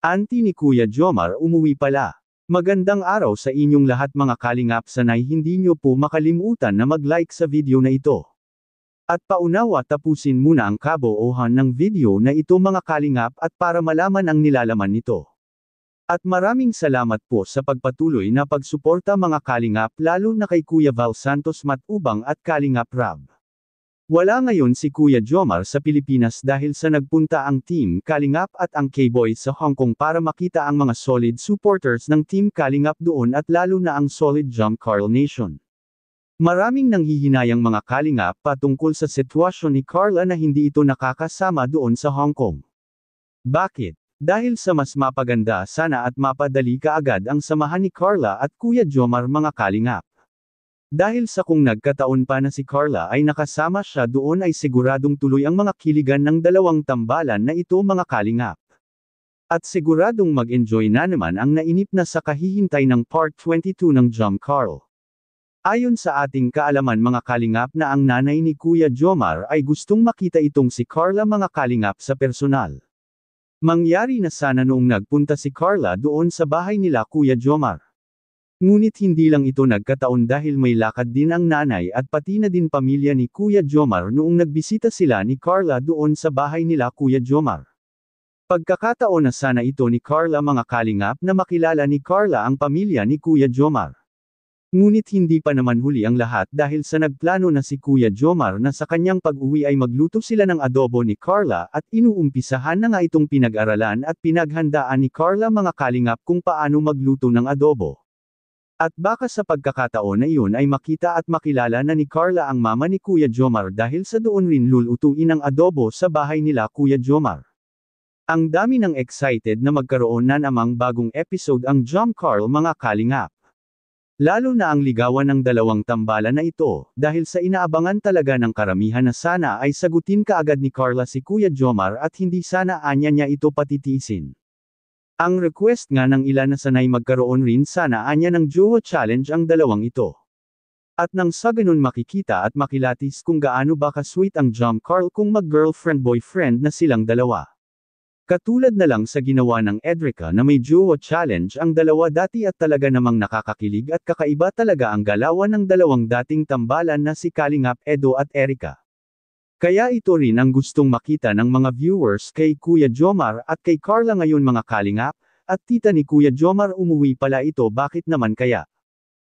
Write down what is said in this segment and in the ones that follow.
Auntie ni Kuya Jomar umuwi pala. Magandang araw sa inyong lahat mga kalingap, sanay hindi nyo po makalimutan na mag-like sa video na ito. At paunawa tapusin muna ang kabuuhan ng video na ito mga kalingap at para malaman ang nilalaman nito. At maraming salamat po sa pagpatuloy na pagsuporta mga kalingap, lalo na kay Kuya Val Santos Matubang at Kalingap Rab. Wala ngayon si Kuya Jomar sa Pilipinas dahil sa nagpunta ang Team Kalingap at ang K-Boys sa Hong Kong para makita ang mga solid supporters ng Team Kalingap doon at lalo na ang solid Jom Carl Nation. Maraming nanghihinayang mga kalingap patungkol sa sitwasyon ni Carla na hindi ito nakakasama doon sa Hong Kong. Bakit? Dahil sa mas mapaganda sana at mapadali kaagad ang samahan ni Carla at Kuya Jomar mga kalingap. Dahil sa kung nagkataon pa na si Carla ay nakasama siya doon ay siguradong tuloy ang mga kiligan ng dalawang tambalan na ito mga kalingap. At siguradong mag-enjoy na naman ang nainip na sa kahihintay ng Part 22 ng Jom Carl. Ayon sa ating kaalaman mga kalingap na ang nanay ni Kuya Jomar ay gustong makita itong si Carla mga kalingap sa personal. Mangyari na sana noong nagpunta si Carla doon sa bahay nila Kuya Jomar. Ngunit hindi lang ito nagkataon dahil may lakad din ang nanay at pati na din pamilya ni Kuya Jomar noong nagbisita sila ni Carla doon sa bahay nila Kuya Jomar. Pagkakataon na sana ito ni Carla mga kalingap na makilala ni Carla ang pamilya ni Kuya Jomar. Ngunit hindi pa naman huli ang lahat dahil sa nagplano na si Kuya Jomar na sa kanyang pag-uwi ay magluto sila ng adobo ni Carla at inuumpisahan na nga itong pinag-aralan at pinaghandaan ni Carla mga kalingap kung paano magluto ng adobo. At baka sa pagkakataon na iyon ay makita at makilala na ni Carla ang mama ni Kuya Jomar dahil sa doon rin lulutuin ang adobo sa bahay nila Kuya Jomar. Ang dami ng excited na magkaroon na namang bagong episode ang Jom Carl mga kalingap. Lalo na ang ligawan ng dalawang tambalan na ito, dahil sa inaabangan talaga ng karamihan na sana ay sagutin kaagad ni Carla si Kuya Jomar at hindi sana anya niya ito patitiisin. Ang request nga ng ilan na sanay magkaroon rin sana anya ng Jowa Challenge ang dalawang ito. At nang sa ganun makikita at makilatis kung gaano ba ka-sweet ang Jom Carl kung mag-girlfriend-boyfriend na silang dalawa. Katulad na lang sa ginawa ng Edrica na may Jowa Challenge ang dalawa dati at talaga namang nakakakilig at kakaiba talaga ang galawan ng dalawang dating tambalan na si Kalingap Edo at Erica. Kaya ito rin ang gustong makita ng mga viewers kay Kuya Jomar at kay Carla ngayon mga kalingap, at tita ni Kuya Jomar umuwi pala ito, bakit naman kaya?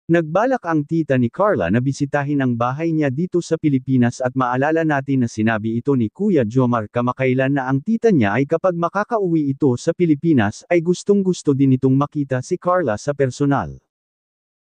Nagbalak ang tita ni Carla na bisitahin ang bahay niya dito sa Pilipinas at maalala natin na sinabi ito ni Kuya Jomar kamakailan na ang tita niya ay kapag makakauwi ito sa Pilipinas ay gustong gusto din itong makita si Carla sa personal.